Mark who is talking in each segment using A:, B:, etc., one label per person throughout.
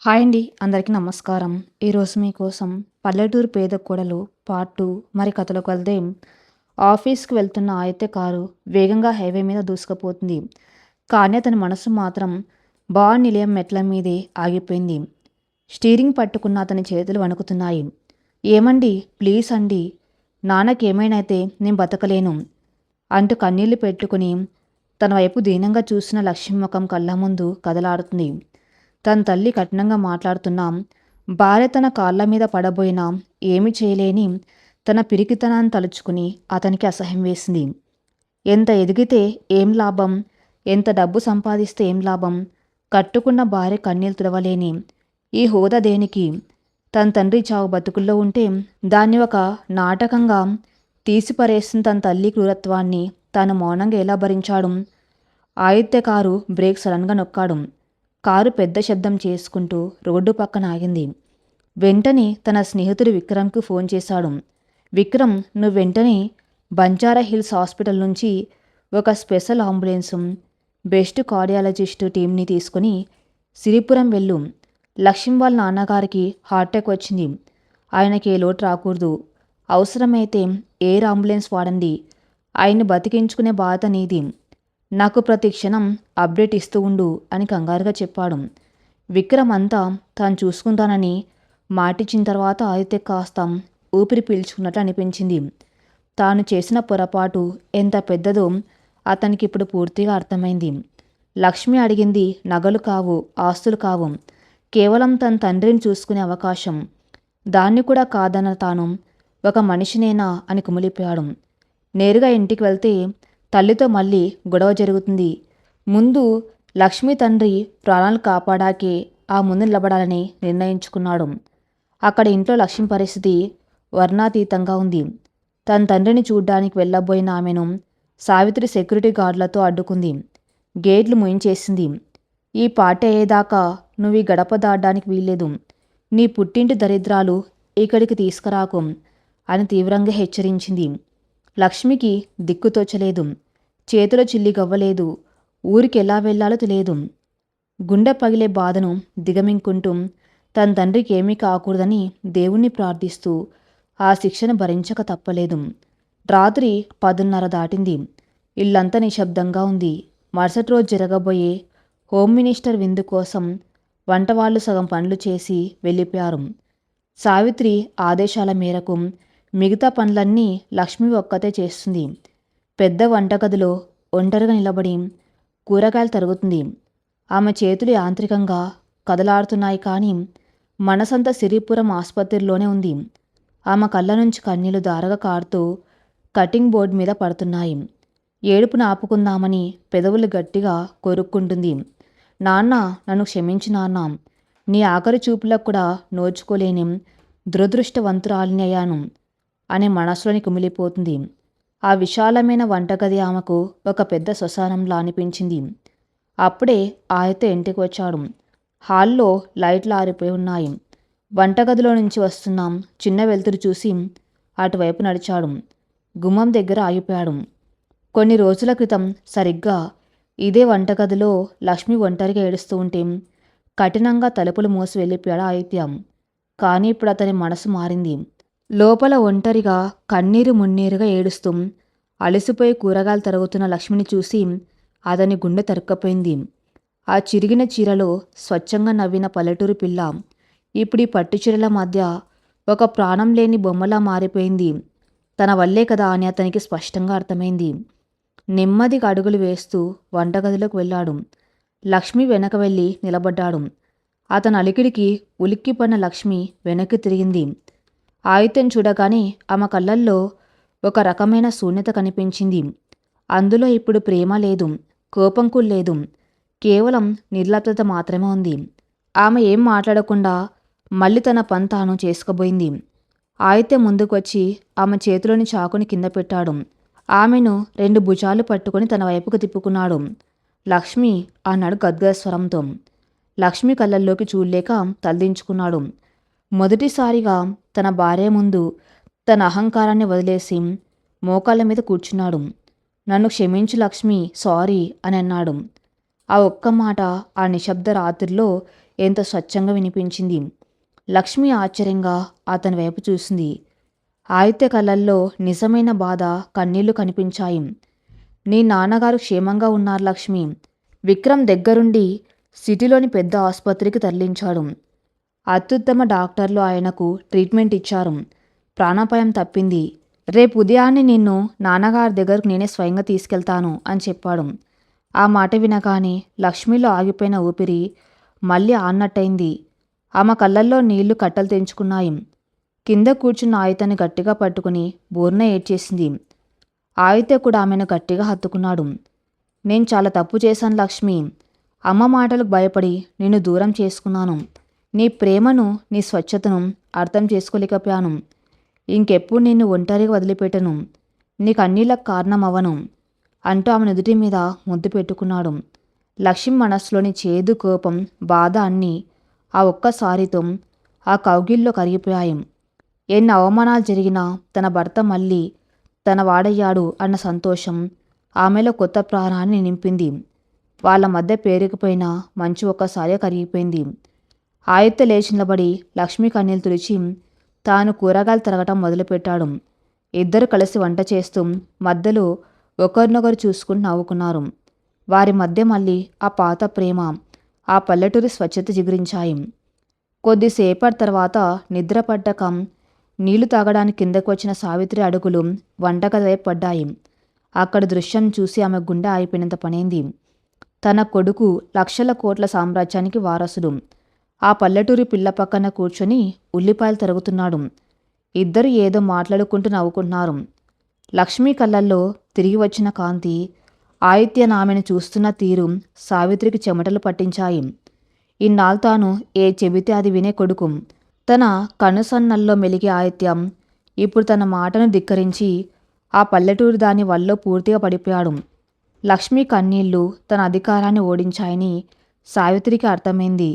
A: Hi అండి. అందరికీ నమస్కారం. ఈరోజు మీకోసం 'పల్లెటూరు పేద కోడలు' పార్ట్ 2 మరి కథలోకి వెళ్తే ఆఫీస్‌కి వెళ్తున్న ఆదిత్య కారు వేగంగా హైవే మీద దూసుకుపోతుంది. కానీ అతని మనసు మాత్రం నిలయం మెట్ల మీదే ఆగిపోయింది. స్టీరింగ్ పట్టుకున్న అతని చేతులు వణుకుతున్నాయి. "ఏమండీ ప్లీజ్ అండీ. నాన్నకేమైనా అయితే నేను బతకలేను" అంటూ కన్నీళ్లు పెట్టుకుని తన వైపు దీనంగా చూసిన లక్ష్మి ముఖం కళ్ళ ముందు కదలాడుతుంది. తన తల్లి కఠినంగా మాట్లాడుతున్నా, భార్య తన కాళ్ళ మీద పడబోయినా ఏమీ చేయలేని తన పిరికితనాన్ని తలుచుకుని అతనికి అసహ్యం వేసింది. ఎంత ఎదిగితే ఏం లాభం? ఎంత డబ్బు సంపాదిస్తే ఏం లాభం? కట్టుకున్న భార్య కన్నీళ్లు తుడవలేని ఈ హోదా దేనికి? తన తండ్రి చావు బతుకుల్లో ఉంటే దాన్ని ఒక నాటకంగా తీసిపరేస్తున్న తన తల్లి క్రూరత్వాన్ని తాను మౌనంగా ఎలా భరించాడు? ఆదిత్య కారు బ్రేక్ సడన్గా నొక్కాడు. కారు పెద్ద శబ్దం చేసుకుంటూ రోడ్డు పక్కన ఆగింది. వెంటనే తన స్నేహితుడు విక్రమ్కి ఫోన్ చేశాడు. "విక్రమ్, నువ్వు వెంటనే బంజారా హిల్స్ హాస్పిటల్ నుంచి ఒక స్పెషల్ అంబులెన్సు, బెస్ట్ కార్డియాలజిస్టు టీంని తీసుకుని సిరిపురం వెళ్ళు. లక్ష్మి వాళ్ళ నాన్నగారికి హార్ట్అటాక్ వచ్చింది. ఆయనకి ఏ లోటు రాకూడదు. అవసరమైతే ఎయిర్ అంబులెన్స్ వాడండి. ఆయన్ని బతికించుకునే బాధ నీది. నాకు ప్రతి క్షణం అప్డేట్ ఇస్తూ ఉండు" అని కంగారుగా చెప్పాడు. విక్రమ్ అంతా తాను చూసుకుంటానని మాటిచ్చిన తర్వాత ఆదిత్య కాస్త ఊపిరి పీల్చుకున్నట్లు అనిపించింది. తాను చేసిన పొరపాటు ఎంత పెద్దదో అతనికి ఇప్పుడు పూర్తిగా అర్థమైంది. లక్ష్మి అడిగింది నగలు కావు, ఆస్తులు కావు, కేవలం తన తండ్రిని చూసుకునే అవకాశం. దాన్ని కూడా కాదన్న తాను ఒక మనిషినేనా అని కుమిలిపోయాడు. నేరుగా ఇంటికి వెళ్తే తల్లితో మళ్ళీ గొడవ జరుగుతుంది. ముందు లక్ష్మి తండ్రి ప్రాణాలు కాపాడాకే ఆ ముందు నిలబడాలని నిర్ణయించుకున్నాడు. అక్కడ ఇంట్లో లక్ష్మి పరిస్థితి వర్ణాతీతంగా ఉంది. తన తండ్రిని చూడ్డానికి వెళ్ళబోయిన ఆమెను సావిత్రి సెక్యూరిటీ గార్డులతో అడ్డుకుంది. గేట్లు మూయించేసింది. "ఈ పార్టీ అయ్యేదాకా నువ్వు ఈ గడప దాటడానికి వీల్లేదు. నీ పుట్టింటి దరిద్రాలు ఇక్కడికి తీసుకురాకు" అని తీవ్రంగా హెచ్చరించింది. లక్ష్మికి దిక్కుతోచలేదు. చేతిలో చిల్లి గవ్వలేదు. ఊరికి ఎలా వెళ్లాలో తెలియదు. గుండె పగిలే బాధను దిగమింగుకుంటూ తన తండ్రికి ఏమీ కాకూడదని దేవుణ్ణి ప్రార్థిస్తూ ఆ శిక్షను భరించక తప్పలేదు. రాత్రి 10:30 దాటింది. ఇల్లంతా నిశ్శబ్దంగా ఉంది. మరుసటి రోజు జరగబోయే హోమ్ మినిస్టర్ విందు కోసం వంటవాళ్లు సగం పనులు చేసి వెళ్ళిపోయారు. సావిత్రి ఆదేశాల మేరకు మిగతా పనులన్నీ లక్ష్మి ఒక్కతే చేస్తుంది. పెద్ద వంటగదిలో ఒంటరిగా నిలబడి కూరగాయలు తరుగుతుంది. ఆమె చేతులు యాంత్రికంగా కదలాడుతున్నాయి, కానీ మనసంతా సిరిపురం ఆసుపత్రిలోనే ఉంది. ఆమె కళ్ళ నుంచి కన్నీళ్లు ధారగా కారుతూ కటింగ్ బోర్డు మీద పడుతున్నాయి. ఏడుపును ఆపుకుందామని పెదవులు గట్టిగా కొరుక్కుంటుంది. "నాన్న, నన్ను క్షమించు నాన్న. నీ ఆఖరి చూపులకు కూడా నోచుకోలేని దురదృష్టవంతురాలిని అయ్యాను" అనే మనసులోని కుమిలిపోతుంది. ఆ విశాలమైన వంటగది ఆమెకు ఒక పెద్ద శ్మశానంలా అనిపించింది. అప్పుడే ఆదిత్య ఇంటికి వచ్చాడు. హాల్లో లైట్లు ఆరిపోయి ఉన్నాయి. వంటగదిలో నుంచి వస్తున్న చిన్న వెలుతురు చూసి అటువైపు నడిచాడు. గుమ్మం దగ్గర ఆగిపోయాడు. కొన్ని రోజుల క్రితం సరిగ్గా ఇదే వంటగదిలో లక్ష్మి ఒంటరిగా ఏడుస్తూ ఉంటే కఠినంగా తలుపులు మూసి వెళ్ళిపోయాడు ఆదిత్య. కానీ ఇప్పుడు అతని మనసు మారింది. లోపల ఒంటరిగా కన్నీరు మున్నీరుగా ఏడుస్తూ అలసిపోయి కూరగాయలు తరుగుతున్న లక్ష్మిని చూసి అతని గుండె తరుక్కపోయింది. ఆ చిరిగిన చీరలో స్వచ్ఛంగా నవ్విన పల్లెటూరు పిల్ల ఇప్పుడు ఈ పట్టుచీరల మధ్య ఒక ప్రాణం లేని బొమ్మలా మారిపోయింది. తన వల్లే కదా అని అతనికి స్పష్టంగా అర్థమైంది. నెమ్మదిగా అడుగులు వేస్తూ వంటగదిలోకి వెళ్ళాడు. లక్ష్మి వెనక వెళ్ళి నిలబడ్డాడు. అతని అలికిడికి ఉలిక్కిపడిన లక్ష్మి వెనక్కి తిరిగింది. ఆదిత్యను చూడగానే ఆమె కళ్ళల్లో ఒక రకమైన శూన్యత కనిపించింది. అందులో ఇప్పుడు ప్రేమ లేదు, కోపం కూడా లేదు, కేవలం నిర్లిప్తత మాత్రమే ఉంది. ఆమె ఏం మాట్లాడకుండా మళ్ళీ తన పని తాను చేసుకోబోయింది. ఆదిత్య ముందుకొచ్చి ఆమె చేతిలోని చాకుని కింద పెట్టాడు. ఆమెను 2 భుజాలు పట్టుకొని తన వైపుకు తిప్పుకున్నాడు. "లక్ష్మి" అన్నాడు గద్గద స్వరంతో. లక్ష్మి కళ్ళల్లోకి చూడలేక తలదించుకున్నాడు. మొదటిసారిగా తన భార్య ముందు తన అహంకారాన్ని వదిలేసి మోకాళ్ళ మీద కూర్చున్నాడు. "నన్ను క్షమించు లక్ష్మి, సారీ" అని అన్నాడు. ఆ ఒక్క మాట ఆ నిశ్శబ్ద రాత్రిలో ఎంతో స్వచ్ఛంగా వినిపించింది. లక్ష్మి ఆశ్చర్యంగా అతని వైపు చూసింది. ఆదిత్య కళ్ళల్లో నిజమైన బాధ, కన్నీళ్లు కనిపించాయి. నీ నాన్నగారు క్షేమంగా ఉన్నారు లక్ష్మి. విక్రమ్ దగ్గరుండి సిటీలోని పెద్ద ఆసుపత్రికి తరలించాడు. అత్యుత్తమ డాక్టర్లు ఆయనకు ట్రీట్మెంట్ ఇచ్చారు. ప్రాణాపాయం తప్పింది. రేపు ఉదయాన్నే నిన్ను నాన్నగారి దగ్గరకు నేనే స్వయంగా తీసుకెళ్తాను అని చెప్పాడు. ఆ మాట వినగానే లక్ష్మిలో ఆగిపోయిన ఊపిరి మళ్ళీ ఆన్నట్టయింది. ఆమె కళ్ళల్లో నీళ్లు కట్టలు తెంచుకున్నాయి. కింద కూర్చున్న ఆయుతాన్ని గట్టిగా పట్టుకుని బోర్న ఏడ్చేసింది. ఆదిత్య కూడా ఆమెను గట్టిగా హత్తుకున్నాడు. నేను చాలా తప్పు చేశాను లక్ష్మి. అమ్మ మాటలకు భయపడి నిన్ను దూరం చేసుకున్నాను. నీ ప్రేమను, నీ స్వచ్ఛతను అర్థం చేసుకోలేకపోయాను. ఇంకెప్పుడు నిన్ను ఒంటరిగా వదిలిపెట్టను. నీకు అన్నిలకు కారణం అవ్వను అంటూ ఆమె నుదుటి మీద ముద్దు పెట్టుకున్నాడు. లక్ష్మి మనస్సులోని చేదు, కోపం, బాధ అన్నీ ఆ ఒక్కసారితో ఆ కౌగిల్లో కరిగిపోయాయి. ఎన్ని అవమానాలు జరిగినా తన భర్త మళ్ళీ తన వాడయ్యాడు అన్న సంతోషం ఆమెలో కొత్త ప్రాణాన్ని నింపింది. వాళ్ళ మధ్య పేరుకుపోయిన మంచు ఒక్కసారిగా కరిగిపోయింది. ఆదిత్య లేచి నిలబడి లక్ష్మి కన్నీళ్ళు తుడిచి తాను కూరగాయలు తరగటం మొదలుపెట్టాడు. ఇద్దరు కలిసి వంట చేస్తూ మధ్యలో ఒకరినొకరు చూసుకుని నవ్వుకున్నారు. వారి మధ్య మళ్ళీ ఆ పాత ప్రేమ, ఆ పల్లెటూరి స్వచ్ఛత జిగురించాయి. కొద్దిసేపటి తర్వాత నిద్ర పడ్డాక నీళ్లు తాగడానికి కిందకు వచ్చిన సావిత్రి అడుగులు వంటగది వైపు పడ్డాయి. అక్కడ దృశ్యం చూసి ఆమె గుండె ఆగిపోయినంత పనైంది. తన కొడుకు లక్షల కోట్ల సామ్రాజ్యానికి వారసుడు. ఆ పల్లెటూరి పిల్ల పక్కన కూర్చొని ఉల్లిపాయలు తరుగుతున్నాడు. ఇద్దరు ఏదో మాట్లాడుకుంటూ నవ్వుకుంటున్నారు. లక్ష్మి కళ్ళల్లో తిరిగి వచ్చిన కాంతి, ఆదిత్య ఆమెను చూస్తున్న తీరు సావిత్రికి చెమటలు పట్టించాయి. ఇన్నాళ్ళు తాను ఏ చెబితే అది వినే కొడుకు. తన కనుసన్నల్లో మెలిగే ఆదిత్యం ఇప్పుడు తన మాటను ధిక్కరించి ఆ పల్లెటూరు దాని వల్లో పూర్తిగా పడిపోయాడు. లక్ష్మి కన్నీళ్లు తన అధికారాన్ని ఓడించాయని సావిత్రికి అర్థమైంది.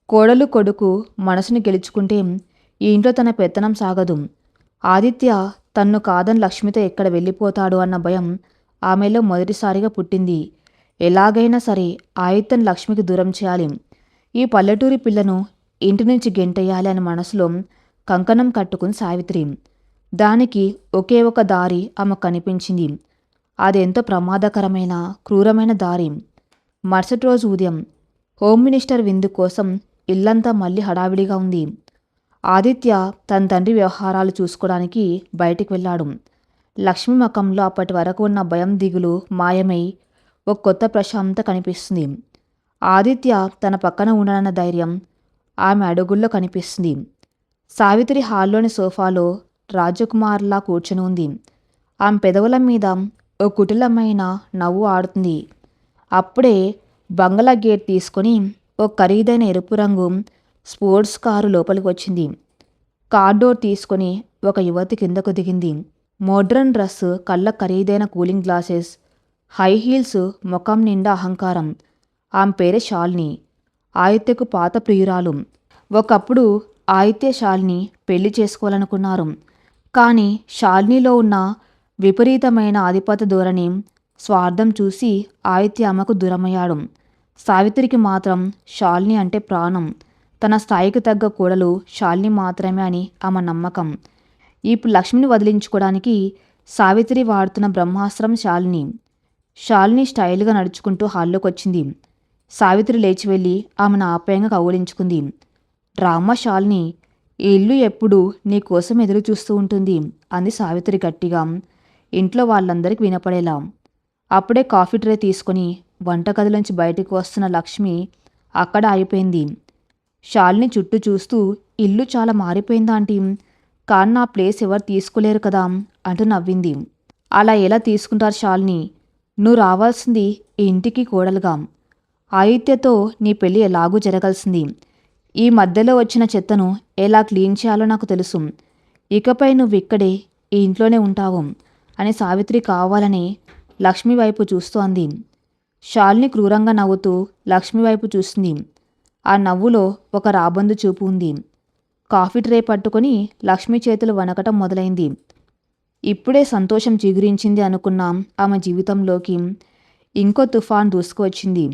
A: కోడలు కొడుకు మనసుని గెలుచుకుంటే ఈ ఇంట్లో తన పెత్తనం సాగదు. ఆదిత్య తన్ను కాదని లక్ష్మితో ఎక్కడ వెళ్ళిపోతాడు అన్న భయం ఆమెలో మొదటిసారిగా పుట్టింది. ఎలాగైనా సరే ఆదిత్యను లక్ష్మికి దూరం చేయాలి. ఈ పల్లెటూరి పిల్లను ఇంటి నుంచి గెంటేయాలి అని మనసులో కంకణం కట్టుకుని సావిత్రి. దానికి ఒకే ఒక దారి ఆమె కనిపించింది. అదెంతో ప్రమాదకరమైన, క్రూరమైన దారి. మరుసటి రోజు ఉదయం హోమ్ మినిస్టర్ విందు కోసం ఇల్లంతా మళ్ళీ హడావిడిగా ఉంది. ఆదిత్య తన తండ్రి వ్యవహారాలు చూసుకోవడానికి బయటికి వెళ్ళాడు. లక్ష్మి ముఖంలో అప్పటి వరకు ఉన్న భయం, దిగులు మాయమై ఒక కొత్త ప్రశాంతత కనిపిస్తుంది. ఆదిత్య తన పక్కన ఉండనన్న ధైర్యం ఆమె అడుగుల్లో కనిపిస్తుంది. సావిత్రి హాల్లోని సోఫాలో రాజకుమార్లా కూర్చుని ఉంది. ఆమె పెదవుల మీద ఓ కుటిలమైన నవ్వు ఆడుతుంది. అప్పుడే బంగ్లా గేట్ తీసుకొని ఓ ఖరీదైన ఎరుపు రంగు స్పోర్ట్స్ కారు లోపలికి వచ్చింది. కార్ డోర్ తీసుకొని ఒక యువతి కిందకు దిగింది. మోడ్రన్ డ్రెస్, కళ్ళ ఖరీదైన కూలింగ్ గ్లాసెస్, హై హీల్స్, ముఖం నిండా అహంకారం. ఆమె పేరే శాలిని, ఆదిత్యకు పాత ప్రియురాలు. ఒకప్పుడు ఆదిత్య శాలిని పెళ్లి చేసుకోవాలనుకున్నారు. కానీ శాలినిలో ఉన్న విపరీతమైన ఆధిపత్య ధోరణి, స్వార్థం చూసి ఆదిత్య ఆమెకు దూరమయ్యాడు. సావిత్రికి మాత్రం శాలిని అంటే ప్రాణం. తన స్థాయికి తగ్గ కోడలు శాలిని మాత్రమే అని ఆమె నమ్మకం. ఇప్పుడు లక్ష్మిని వదిలించుకోవడానికి సావిత్రి వాడుతున్న బ్రహ్మాస్త్రం శాలిని. శాలిని స్టైల్గా నడుచుకుంటూ హాల్లోకి వచ్చింది. సావిత్రి లేచి వెళ్ళి ఆమెను ఆప్యాయంగా కౌగిలించుకుంది. రామ్మ శాలిని, ఈ ఇల్లు ఎప్పుడు నీ కోసం ఎదురు చూస్తూ ఉంటుంది అంది సావిత్రి గట్టిగా, ఇంట్లో వాళ్ళందరికీ వినపడేలా. అప్పుడే కాఫీ ట్రే తీసుకొని వంటగదిలోంచి బయటకు వస్తున్న లక్ష్మి అక్కడ ఆగిపోయింది. శాలిని చుట్టూ చూస్తూ, ఇల్లు చాలా మారిపోయిందా ఆంటీ, కానీ నా ప్లేస్ ఎవరు తీసుకోలేరు కదా అంటూ నవ్వింది. అలా ఎలా తీసుకుంటారు శాలిని, నువ్వు రావాల్సింది ఈ ఇంటికి కోడలుగా. ఆదిత్యతో నీ పెళ్ళి ఎలాగూ జరగాల్సింది. ఈ మధ్యలో వచ్చిన చెత్తను ఎలా క్లీన్ చేయాలో నాకు తెలుసు. ఇకపై నువ్వు ఇక్కడే ఈ ఇంట్లోనే ఉంటావు అని సావిత్రి కావాలని లక్ష్మి వైపు చూస్తూ అంది. శాలిని క్రూరంగా నవ్వుతూ లక్ష్మి వైపు చూసింది. ఆ నవ్వులో ఒక రాబందు చూపు ఉంది. కాఫీ ట్రే పట్టుకొని లక్ష్మి చేతులు వణకటం మొదలైంది. ఇప్పుడే సంతోషం చిగురించింది అనుకున్న ఆమె జీవితంలోకి ఇంకో తుఫాన్ దూసుకువచ్చింది.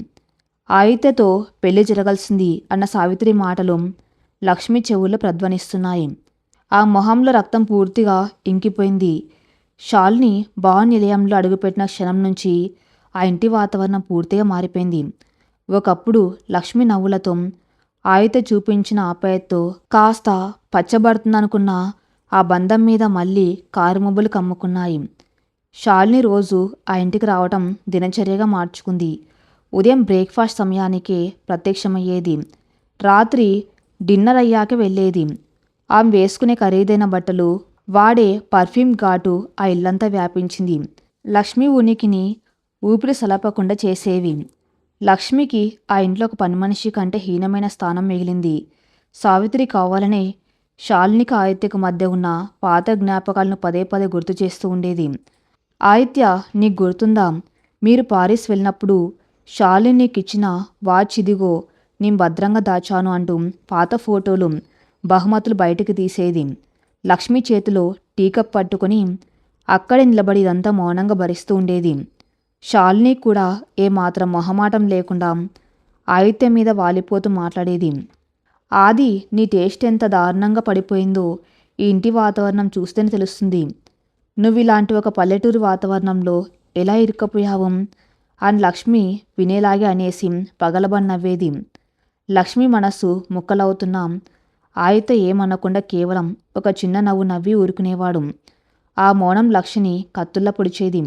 A: ఆయితేతో పెళ్లి జరగాల్సింది అన్న సావిత్రి మాటలు లక్ష్మి చెవుల్లో ప్రధ్వనిస్తున్నాయి. ఆ మొహంలో రక్తం పూర్తిగా ఇంకిపోయింది. శాలిని నిలయంలో అడుగుపెట్టిన క్షణం నుంచి ఆ ఇంటి వాతావరణం పూర్తిగా మారిపోయింది. ఒకప్పుడు లక్ష్మి నవ్వులతో ఆయితే చూపించిన ఆప్యాయతతో కాస్త పచ్చబడుతుందనుకున్న ఆ బంధం మీద మళ్ళీ కారుమబ్బులు కమ్ముకున్నాయి. శాలిని రోజు ఆ ఇంటికి రావటం దినచర్యగా మార్చుకుంది. ఉదయం బ్రేక్ఫాస్ట్ సమయానికే ప్రత్యక్షమయ్యేది. రాత్రి డిన్నర్ అయ్యాక వెళ్ళేది. ఆమె వేసుకునే ఖరీదైన బట్టలు, వాడే పర్ఫ్యూమ్ ఘాటు ఆ ఇల్లంతా వ్యాపించింది. లక్ష్మి ఉనికిని ఊపిరి సలపకుండా చేసేవి. లక్ష్మికి ఆ ఇంట్లో ఒక పని మనిషి కంటే హీనమైన స్థానం మిగిలింది. సావిత్రి కావాలనే శాలినికి ఆదిత్యకు మధ్య ఉన్న పాత జ్ఞాపకాలను పదే పదే గుర్తు చేస్తూ ఉండేది. ఆదిత్య, నీకు గుర్తుందా, మీరు పారిస్ వెళ్ళినప్పుడు శాలిని నీకిచ్చిన వాచ్ ఇదిగో, నేను భద్రంగా దాచాను అంటూ పాత ఫోటోలు, బహుమతులు బయటకు తీసేది. లక్ష్మి చేతిలో టీకప్ పట్టుకొని అక్కడే నిలబడి ఇదంతా మౌనంగా భరిస్తూ ఉండేది. శాలిని కూడా ఏమాత్రం మొహమాటం లేకుండా ఆదిత్య మీద వాలిపోతూ మాట్లాడేది. ఆది, నీ టేస్ట్ ఎంత దారుణంగా పడిపోయిందో ఈ ఇంటి వాతావరణం చూస్తేనే తెలుస్తుంది. నువ్వు ఇలాంటి ఒక పల్లెటూరు వాతావరణంలో ఎలా ఇరుక్కపోయావు అని లక్ష్మి వినేలాగే అనేసి పగలబడి నవ్వేది. లక్ష్మి మనస్సు ముక్కలవుతున్నా ఆదిత్య ఏమనకుండా కేవలం ఒక చిన్న నవ్వు నవ్వి ఊరుకునేవాడు. ఆ మౌనం లక్ష్మిని కత్తుల్లా పొడిచేది.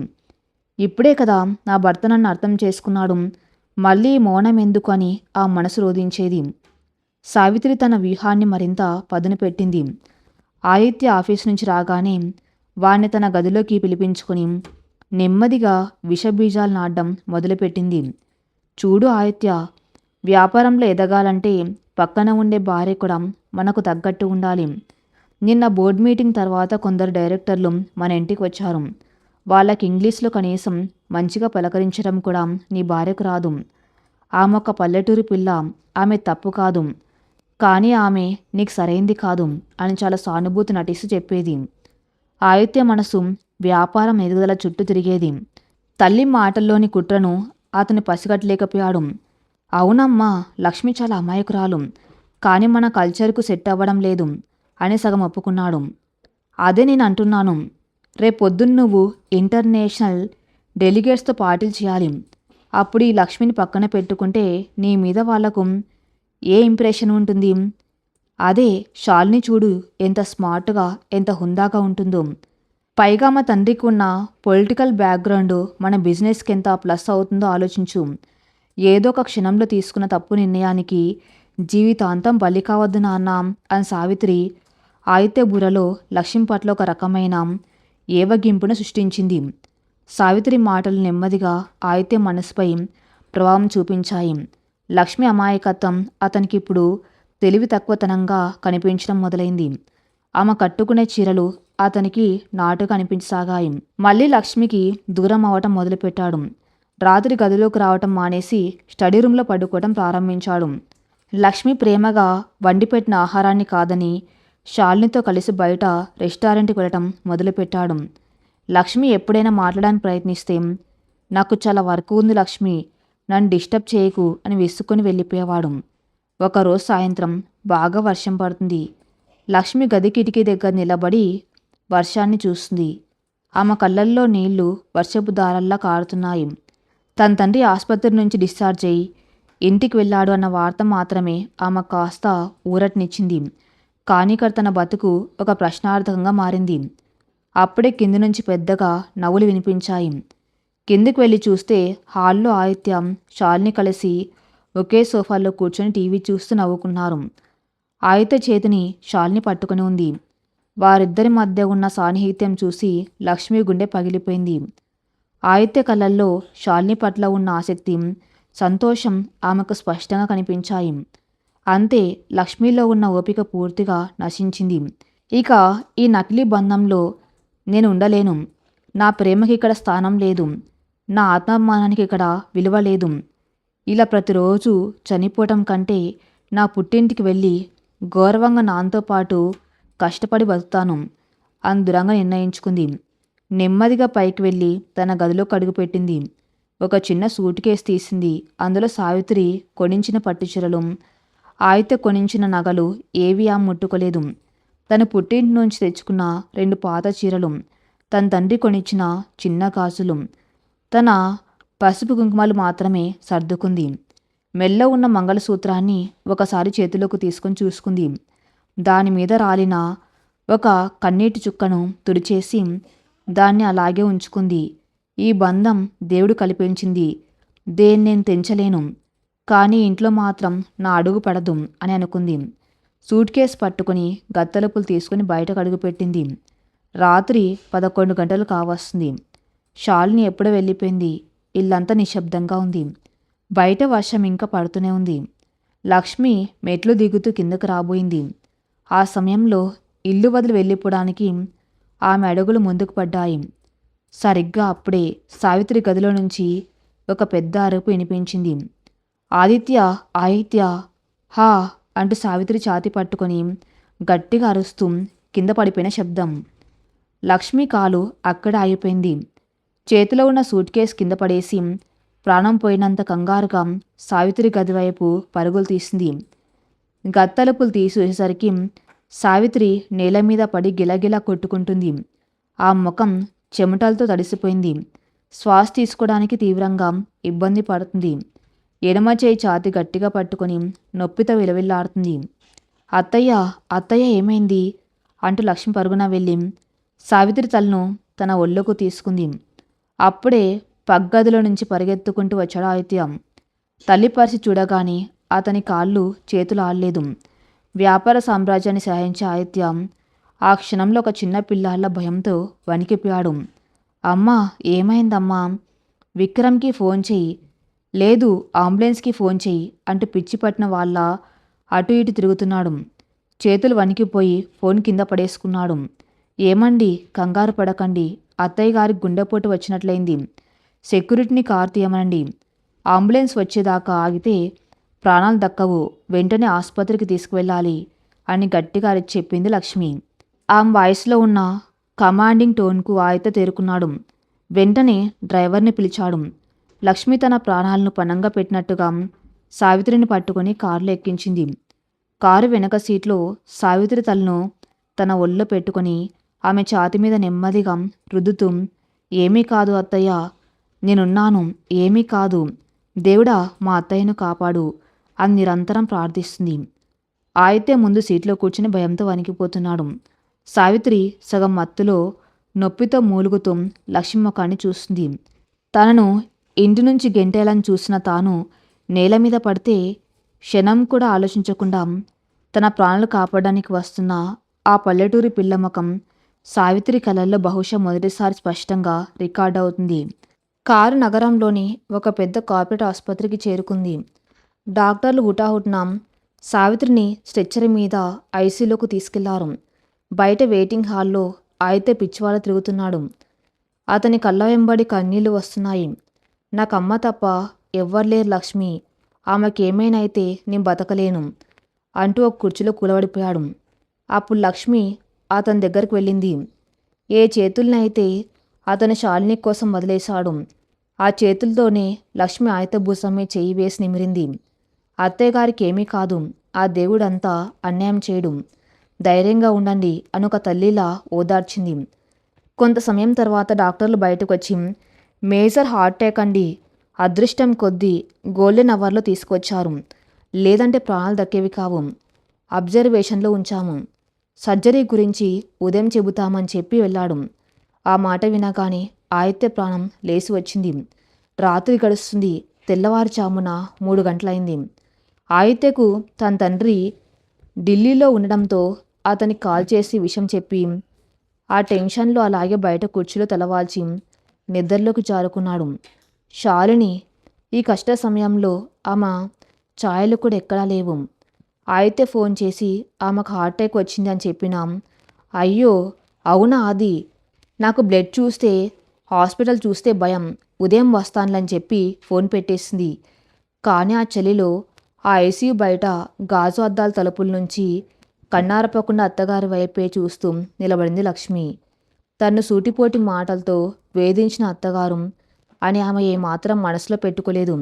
A: ఇప్పుడే కదా నా భర్త నన్ను అర్థం చేసుకున్నాడు, మళ్ళీ మౌనం ఎందుకు అని ఆ మనసు రోధించేది. సావిత్రి తన వ్యూహాన్ని మరింత పదును పెట్టింది. ఆదిత్య ఆఫీస్ నుంచి రాగానే వాణ్ణి తన గదిలోకి పిలిపించుకొని నెమ్మదిగా విషబీజాలు నాటడం మొదలుపెట్టింది. చూడు ఆదిత్య, వ్యాపారంలో ఎదగాలంటే పక్కన ఉండే భార్య కూడా మనకు తగ్గట్టు ఉండాలి. నిన్న బోర్డు మీటింగ్ తర్వాత కొందరు డైరెక్టర్లు మన ఇంటికి వచ్చారు. వాళ్ళకి ఇంగ్లీష్లో కనీసం మంచిగా పలకరించడం కూడా నీ భార్యకు రాదు. ఆమె ఒక పల్లెటూరు పిల్ల, ఆమె తప్పు కాదు, కానీ ఆమె నీకు సరైంది కాదు అని చాలా సానుభూతి నటిస్తూ చెప్పేది. ఆదిత్య మనసు వ్యాపారం ఎదుగుదల చుట్టూ తిరిగేది. తల్లి మాటల్లోని కుట్రను అతను పసిగట్టలేకపోయాడు. అవునమ్మా, లక్ష్మి చాలా అమాయకురాలు, కానీ మన కల్చర్కు సెట్ అవ్వడం లేదు అని సగం ఒప్పుకున్నాడు. అదే నేను అంటున్నాను, రేపొద్దున్న నువ్వు ఇంటర్నేషనల్ డెలిగేట్స్తో పార్టీలు చేయాలి. అప్పుడు ఈ లక్ష్మిని పక్కన పెట్టుకుంటే నీ మీద వాళ్లకు ఏ ఇంప్రెషన్ ఉంటుంది? అదే శాలిని చూడు, ఎంత స్మార్ట్గా, ఎంత హుందాగా ఉంటుందో. పైగా మా తండ్రికి ఉన్న పొలిటికల్ బ్యాక్గ్రౌండ్ మన బిజినెస్కి ఎంత ప్లస్ అవుతుందో ఆలోచించు. ఏదో ఒక క్షణంలో తీసుకున్న తప్పు నిర్ణయానికి జీవితాంతం బలి కావద్దు నాన్న అని సావిత్రి ఆదిత్య బుర్రలో లక్ష్మి పట్ల ఒక రకమైన ఏవగింపును సృష్టించింది. సావిత్రి మాటలు నెమ్మదిగా ఆదిత్య మనసుపై ప్రభావం చూపించాయి. లక్ష్మి అమాయకత్వం అతనికి ఇప్పుడు తెలివి తక్కువతనంగా కనిపించడం మొదలైంది. ఆమె కట్టుకునే చీరలు అతనికి నాటుగా అనిపించసాగాయి. మళ్ళీ లక్ష్మికి దూరం అవటం మొదలుపెట్టాడు. రాత్రి గదిలోకి రావటం మానేసి స్టడీ రూమ్లో పడుకోవటం ప్రారంభించాడు. లక్ష్మి ప్రేమగా వండిపెట్టిన ఆహారాన్ని కాదని శాలినితో కలిసి బయట రెస్టారెంట్కి వెళ్ళటం మొదలుపెట్టాడు. లక్ష్మి ఎప్పుడైనా మాట్లాడడానికి ప్రయత్నిస్తే, నాకు చాలా వర్క్ ఉంది లక్ష్మి, నన్ను డిస్టర్బ్ చేయకు అని విసుక్కొని వెళ్ళిపోయేవాడు. ఒకరోజు సాయంత్రం బాగా వర్షం పడుతుంది. లక్ష్మి గది కిటికీ దగ్గర నిలబడి వర్షాన్ని చూస్తుంది. ఆమె కళ్ళల్లో నీళ్లు వర్షపు దారల్లా కారుతున్నాయి. తన తండ్రి ఆసుపత్రి నుంచి డిశ్చార్జ్ అయ్యి ఇంటికి వెళ్ళాడు అన్న వార్త మాత్రమే ఆమె కాస్త ఊరటనిచ్చింది. కానీ ఇక్కడ తన బతుకు ఒక ప్రశ్నార్థకంగా మారింది. అప్పుడే కింది నుంచి పెద్దగా నవ్వులు వినిపించాయి. కిందికి వెళ్ళి చూస్తే హాల్లో ఆదిత్య, శాలిని కలిసి ఒకే సోఫాలో కూర్చొని టీవీ చూస్తూ నవ్వుకున్నారు. ఆదిత్య చేతిని శాలిని పట్టుకుని ఉంది. వారిద్దరి మధ్య ఉన్న సాన్నిహిత్యం చూసి లక్ష్మి గుండె పగిలిపోయింది. ఆదిత్య కళ్ళల్లో శాలిని పట్ల ఉన్న ఆసక్తి, సంతోషం ఆమెకు స్పష్టంగా కనిపించాయి. అంతే, లక్ష్మిలో ఉన్న ఓపిక పూర్తిగా నశించింది. ఇక ఈ నకిలీ బంధంలో నేను ఉండలేను. నా ప్రేమకి ఇక్కడ స్థానం లేదు. నా ఆత్మాభిమానానికి ఇక్కడ విలువ లేదు. ఇలా ప్రతిరోజు చనిపోవటం కంటే నా పుట్టింటికి వెళ్ళి గౌరవంగా నాతో పాటు కష్టపడి బతుకుతాను అని దృఢంగా నిర్ణయించుకుంది. నెమ్మదిగా పైకి వెళ్ళి తన గదిలోకి అడుగుపెట్టింది. ఒక చిన్న సూట్ కేసు తీసింది. అందులో సావిత్రి కొనించిన పట్టుచీరలు, ఆయితే కొనించిన నగలు ఏవి ఆమె ముట్టుకోలేదు. తన పుట్టింటి నుంచి తెచ్చుకున్న 2 పాత చీరలు, తన తండ్రి కొనిచ్చిన చిన్న గాజులు, తన పసుపు కుంకుమలు మాత్రమే సర్దుకుంది. మెల్ల ఉన్న మంగళసూత్రాన్ని ఒకసారి చేతిలోకి తీసుకొని చూసుకుంది. దానిమీద రాలిన ఒక కన్నీటి చుక్కను తుడిచేసి దాన్ని అలాగే ఉంచుకుంది. ఈ బంధం దేవుడు కల్పించింది. దేన్ని నేను తెంచలేను, కానీ ఇంట్లో మాత్రం నా అడుగు పడదు అని అనుకుంది. సూట్ కేసు పట్టుకుని గత్తలుపులు తీసుకుని బయటకు అడుగుపెట్టింది. రాత్రి 11 గంటలు కావస్తుంది. శాలిని ఎప్పుడో వెళ్ళిపోయింది. ఇల్లంతా నిశ్శబ్దంగా ఉంది. బయట వర్షం ఇంకా పడుతూనే ఉంది. లక్ష్మి మెట్లు దిగుతూ కిందకు రాబోయింది. ఆ సమయంలో ఇల్లు వదిలి వెళ్ళిపోవడానికి ఆమె అడుగులు ముందుకు పడ్డాయి. సరిగ్గా అప్పుడే సావిత్రి గదిలో నుంచి ఒక పెద్ద అరుపు వినిపించింది. ఆదిత్య, ఆదిత్య, హా అంటూ సావిత్రి ఛాతీ పట్టుకొని గట్టిగా అరుస్తూ కింద పడిపోయిన శబ్దం. లక్ష్మి కాలు అక్కడ ఆగిపోయింది. చేతిలో ఉన్న సూట్ కేసు కింద పడేసి ప్రాణం పోయినంత కంగారుగా సావిత్రి గది వైపు పరుగులు తీసింది. గత్తలుపులు తీసేసరికి సావిత్రి నేల మీద పడి గిలగిలా కొట్టుకుంటుంది. ఆ ముఖం చెమటలతో తడిసిపోయింది. శ్వాస తీసుకోవడానికి తీవ్రంగా ఇబ్బంది పడుతుంది. ఎడమ చేయి ఛాతీ గట్టిగా పట్టుకొని నొప్పితో విలవిల్లాడుతుంది. అత్తయ్య, అత్తయ్య ఏమైంది అంటూ లక్ష్మి పరుగున వెళ్ళి సావిత్రి తలను తన ఒళ్ళోకి తీసుకుంది. అప్పుడే పగ్గదిలో నుంచి పరిగెత్తుకుంటూ వచ్చాడు ఆదిత్య. తల్లి పరిస్థితి చూడగానే అతని కాళ్ళు చేతులు ఆడలేదు. వ్యాపార సామ్రాజ్యాన్ని సహాయించే ఆదిత్య ఆ క్షణంలో ఒక చిన్న పిల్లాళ్ళ భయంతో వణికిపోయాడు. అమ్మా, ఏమైందమ్మా? విక్రమ్కి ఫోన్ చెయ్యి, లేదు అంబులెన్స్కి ఫోన్ చెయ్యి అంటూ పిచ్చి పట్టిన వాళ్ళ అటు ఇటు తిరుగుతున్నాడు. చేతులు వణికిపోయి ఫోన్ కింద పడేసుకున్నాడు. ఏమండి, కంగారు పడకండి, అత్తయ్య గారికి గుండెపోటు వచ్చినట్లయింది. సెక్యూరిటీని కారు తీయమనండి. అంబులెన్స్ వచ్చేదాకా ఆగితే ప్రాణాలు దక్కవు, వెంటనే ఆసుపత్రికి తీసుకువెళ్ళాలి అని గట్టిగా అరిచి చెప్పింది లక్ష్మి. ఆమె వాయిస్లో ఉన్న కమాండింగ్ టోన్కు ఆదిత్య తేరుకున్నాడు. వెంటనే డ్రైవర్ని పిలిచాడు. లక్ష్మి తన ప్రాణాలను పణంగా పెట్టినట్టుగా సావిత్రిని పట్టుకుని కారులో ఎక్కించింది. కారు వెనక సీట్లో సావిత్రి తలను తన ఒళ్ళో పెట్టుకొని ఆమె ఛాతి మీద నెమ్మదిగా రుద్దుతూ, ఏమీ కాదు అత్తయ్య, నేనున్నాను, ఏమీ కాదు, దేవుడా మా అత్తయ్యను కాపాడు అని నిరంతరం ప్రార్థిస్తుంది. ఆదిత్య ముందు సీట్లో కూర్చుని భయంతో వణికిపోతున్నాడు. సావిత్రి సగం మత్తులో నొప్పితో మూలుగుతూ లక్ష్మి ముఖాన్ని చూస్తుంది. తనను ఇంటి నుంచి గెంటేయాలని చూసిన తాను నేల మీద పడితే క్షణం కూడా ఆలోచించకుండా తన ప్రాణాలు కాపాడడానికి వస్తున్న ఆ పల్లెటూరి పిల్ల ముఖం సావిత్రి కళల్లో బహుశా మొదటిసారి స్పష్టంగా రికార్డ్ అవుతుంది. కారు నగరంలోని ఒక పెద్ద కార్పొరేట్ ఆసుపత్రికి చేరుకుంది. డాక్టర్లు హుటాహుటిన సావిత్రిని స్ట్రెచ్చర్ మీద ఐసీయూలోకి తీసుకెళ్లారు. బయట వెయిటింగ్ హాల్లో ఆదిత్య పిచ్చివాళ్ళ తిరుగుతున్నాడు. అతని కళ్ళ వెంబడి కన్నీళ్లు వస్తున్నాయి. నాకమ్మ తప్ప ఎవ్వర్లేరు లక్ష్మి, ఆమెకేమైనా అయితే నేను బతకలేను అంటూ ఒక కుర్చీలో కూలబడిపోయాడు. అప్పుడు లక్ష్మి అతని దగ్గరికి వెళ్ళింది. ఏ చేతులనైతే అతను శాలిని కోసం వదిలేశాడు ఆ చేతులతోనే లక్ష్మి ఆదిత్య భుజం మీద చెయ్యి వేసి నిమిరింది. అత్తయ్య గారికి ఏమీ కాదు, ఆ దేవుడంతా అన్యాయం చేయడు, ధైర్యంగా ఉండండి అని ఒక తల్లిలా ఓదార్చింది. కొంత సమయం తర్వాత డాక్టర్లు బయటకు వచ్చి, మేజర్ హార్ట్ అటాక్ అండి, అదృష్టం కొద్దీ గోల్డెన్ అవర్లో తీసుకొచ్చారు, లేదంటే ప్రాణాలు దక్కేవి కావు, అబ్జర్వేషన్లో ఉంచాము, సర్జరీ గురించి ఉదయం చెబుతామని చెప్పి వెళ్ళాడు. ఆ మాట వినగానే ఆదిత్య ప్రాణం లేచి వచ్చింది. రాత్రి గడుస్తుంది. తెల్లవారుజామున 3 గంటలైంది. ఆదిత్యకు తన తండ్రి ఢిల్లీలో ఉండడంతో అతనికి కాల్ చేసి విషయం చెప్పి ఆ టెన్షన్లో అలాగే బయట కుర్చీలో తలవాల్చి నిద్రలోకి జారుకున్నాడు. శాలిని ఈ కష్ట సమయంలో ఆమె ఛాయలు కూడా ఎక్కడా లేవు. ఆదిత్య ఫోన్ చేసి ఆమెకు హార్ట్ అటాక్ వచ్చింది అని చెప్పినా, అయ్యో అవునా, అది నాకు బ్లడ్ చూస్తే హాస్పిటల్ చూస్తే భయం, ఉదయం వస్తానులని చెప్పి ఫోన్ పెట్టేసింది. కానీ ఆ చలిలో ఆ ఐసీయూ బయట గాజు అద్దాల తలుపుల నుంచి కన్నారపకుండా అత్తగారి వైపే చూస్తూ నిలబడింది లక్ష్మి. తన్ను సూటిపోటి మాటలతో వేధించిన అత్తగారు అని ఆమె ఏమాత్రం మనసులో పెట్టుకోలేదు.